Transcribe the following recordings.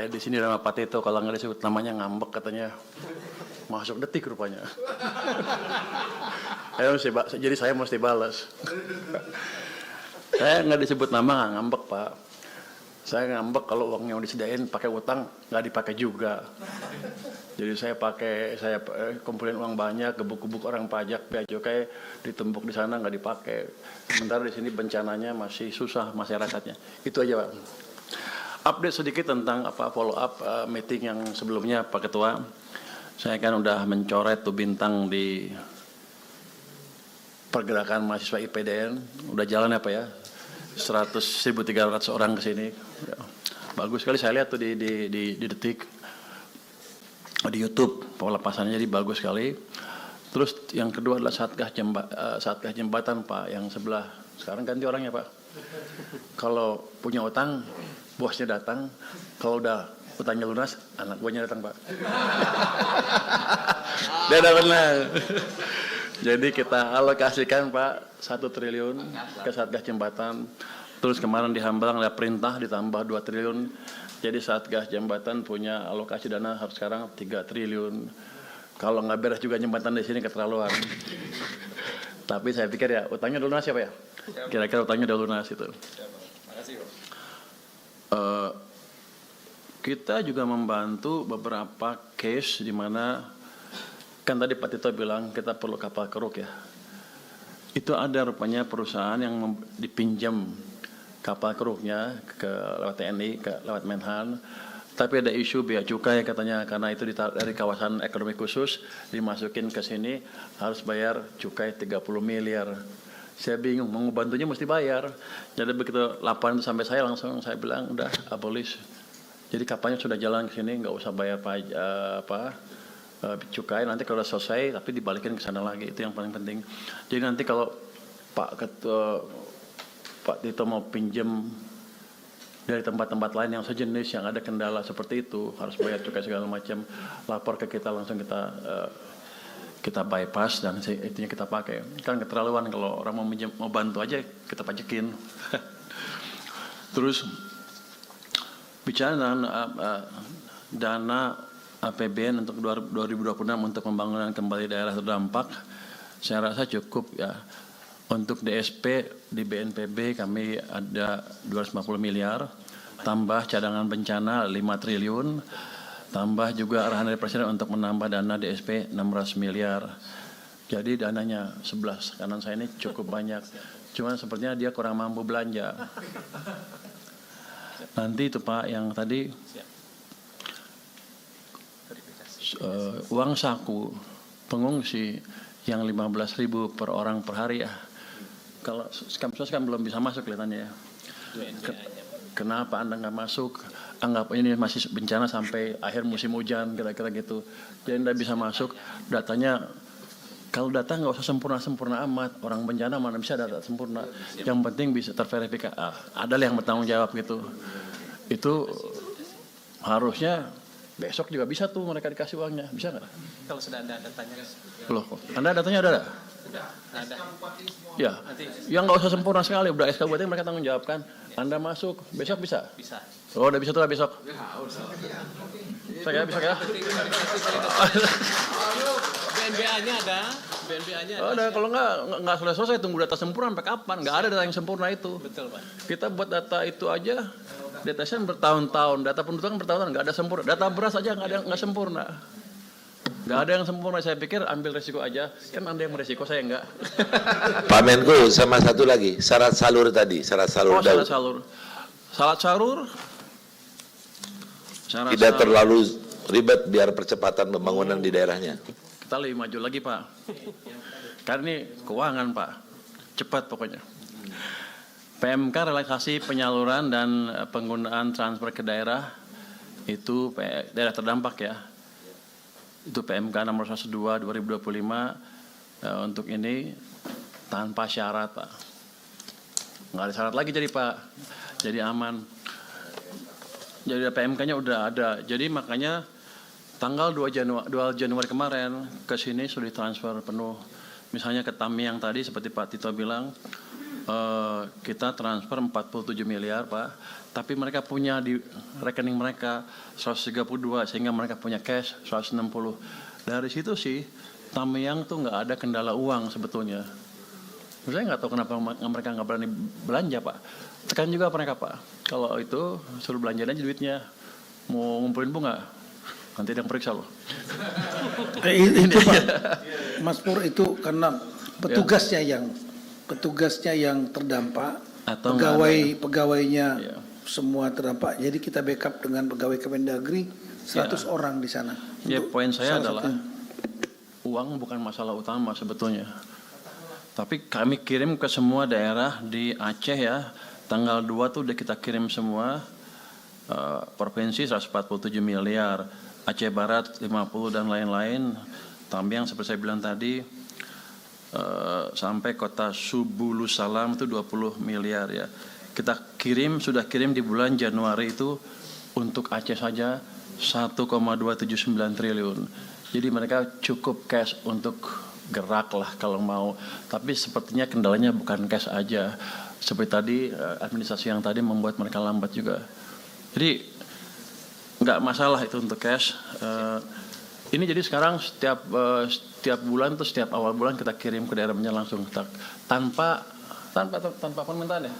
Di sini nama Pak Tito, kalau nggak disebut namanya ngambek katanya. Masuk detik rupanya. Jadi saya mesti balas. Saya nggak disebut nama, nggak ngambek Pak. Saya ngambek kalau uang yang disediain pakai utang nggak dipakai juga. Jadi saya kumpulin uang banyak, gebuk-gebuk orang pajak, bea cukai ditumpuk di sana nggak dipakai. Sementara di sini bencananya masih susah masyarakatnya. Itu aja Pak. Update sedikit tentang follow up meeting yang sebelumnya Pak Ketua. Saya kan udah mencoret tuh bintang di pergerakan mahasiswa IPDN. Udah jalan apa ya? 1.300 orang ke sini. Ya. Bagus sekali saya lihat tuh di detik di YouTube pelepasannya, jadi bagus sekali. Terus yang kedua adalah satgas jembatan Pak yang sebelah. Sekarang ganti orangnya Pak. Kalau punya utang bosnya datang, kalau udah utangnya lunas, anak buahnya datang Pak. Dia udah benar. Jadi kita alokasikan Pak 1 triliun ke Satgas Jembatan. Terus kemarin di Hambalang ada perintah ditambah 2 triliun. Jadi Satgas Jembatan punya alokasi dana harus sekarang 3 triliun. Kalau nggak beres juga jembatan di sini keterlaluan. Tapi saya pikir ya utangnya udah lunas ya Pak ya? Kira-kira utangnya udah lunas itu. Makasih Pak. Kita juga membantu beberapa case di mana kan tadi Pak Tito bilang kita perlu kapal keruk ya. Itu ada rupanya perusahaan yang dipinjam kapal keruknya lewat TNI, lewat Menhan. Tapi ada isu bea cukai katanya karena itu dari kawasan ekonomi khusus dimasukin ke sini harus bayar cukai 30 miliar. Saya bingung, mau bantunya mesti bayar. Jadi begitu laporan itu sampai saya langsung saya bilang udah abolish. Jadi kapalnya sudah jalan ke sini, nggak usah bayar cukai. Nanti kalau sudah selesai, tapi dibalikin ke sana lagi. Itu yang paling penting. Jadi nanti kalau Pak Tito mau pinjam dari tempat-tempat lain yang sejenis, yang ada kendala seperti itu, harus bayar cukai segala macam, lapor ke kita langsung kita bypass dan itunya kita pakai. Kan keterlaluan kalau orang mau bantu aja kita pajekin. Terus bicara dana APBN untuk 2026 untuk pembangunan kembali daerah terdampak, saya rasa cukup ya. Untuk DSP di BNPB kami ada 250 miliar, tambah cadangan bencana 5 triliun, tambah juga arahan dari Presiden untuk menambah dana DSP 600 miliar. Jadi dananya 11, kanan saya ini cukup banyak. Cuman sepertinya dia kurang mampu belanja. Nanti itu Pak yang tadi uang saku pengungsi yang 15.000 per orang per hari ya. Kalau Skamsos kan belum bisa masuk kelihatannya ya. Kenapa Anda nggak masuk? Anggap ini masih bencana sampai akhir musim hujan kira-kira gitu. Jadi Anda bisa masuk. Datanya kalau data nggak usah sempurna amat. Orang bencana mana bisa data sempurna. Yang penting bisa terverifikasi. Ada yang bertanggung jawab gitu. Itu harusnya besok juga bisa tuh mereka dikasih uangnya. Bisa nggak? Kalau sudah ada datanya. Loh, Anda datanya ada? Sudah ada. Ya, yang nggak usah sempurna sekali. Udah SK berarti mereka tanggung jawab kan. Anda masuk, besok bisa? Bisa. Oh, udah bisa tuh lah besok. Saya besok ya. BNBA-nya ada. BNBA-nya ada. Oh, udah kalau nggak selesai tunggu data sempurna sampai kapan? Nggak ada data yang sempurna itu. Betul Pak. Kita buat data itu aja. Data saya bertahun-tahun, data penduduk bertahun-tahun nggak ada sempurna. Data beras aja nggak sempurna. Nggak ada yang sempurna. Saya pikir ambil resiko aja. Kan Anda yang beresiko, saya enggak. Pak Menko, sama satu lagi, syarat salur tadi, syarat salur. Oh, syarat salur. Syarat salur. Tidak terlalu ribet biar percepatan pembangunan di daerahnya. Kita lebih maju lagi Pak. Karena ini keuangan Pak. Cepat pokoknya. PMK relaksasi penyaluran dan penggunaan transfer ke daerah itu daerah terdampak ya. Itu PMK nomor 102 2025 untuk ini tanpa syarat Pak. Nggak ada syarat lagi jadi Pak. Jadi aman. Jadi PMK-nya udah ada. Jadi makanya tanggal 2 Januari kemarin ke sini sudah transfer penuh. Misalnya ke Tamiang tadi seperti Pak Tito bilang kita transfer 47 miliar Pak, tapi mereka punya di rekening mereka 132 sehingga mereka punya cash 160. Dari situ sih Tamiang tuh nggak ada kendala uang sebetulnya. Saya nggak tahu kenapa mereka nggak berani belanja Pak. Tekan juga mereka Pak, kalau itu suruh belanjain aja duitnya, mau ngumpulin bunga, nanti ada yang periksa loh. Itu Pak, Mas Pur, itu karena petugasnya yang terdampak, Atau pegawainya Ya. semua terdampak. Jadi kita backup dengan pegawai Kemendagri 100 orang di sana. Ya, Untuk poin saya salah adalah satunya. uang bukan masalah utama sebetulnya. Tapi kami kirim ke semua daerah di Aceh ya. Tanggal 2 tuh udah kita kirim semua. Provinsi 147 miliar. Aceh Barat 50 dan lain-lain. Tamiang seperti saya bilang tadi. Sampai kota Subulus Salam itu 20 miliar ya. Kita sudah kirim di bulan Januari itu untuk Aceh saja 1,279 triliun. Jadi mereka cukup cash untuk gerak lah kalau mau. Tapi sepertinya kendalanya bukan cash aja. Seperti tadi administrasi yang tadi membuat mereka lambat juga. Jadi nggak masalah itu untuk cash. Ini jadi sekarang setiap bulan tuh setiap awal bulan kita kirim ke daerahnya langsung tanpa permintaan ya.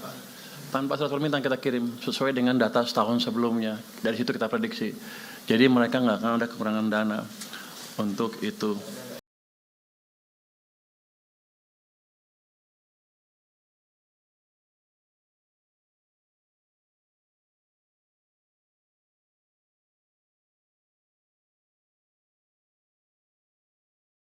Tanpa surat permintaan kita kirim sesuai dengan data setahun sebelumnya. Dari situ kita prediksi. Jadi mereka nggak akan ada kekurangan dana untuk itu.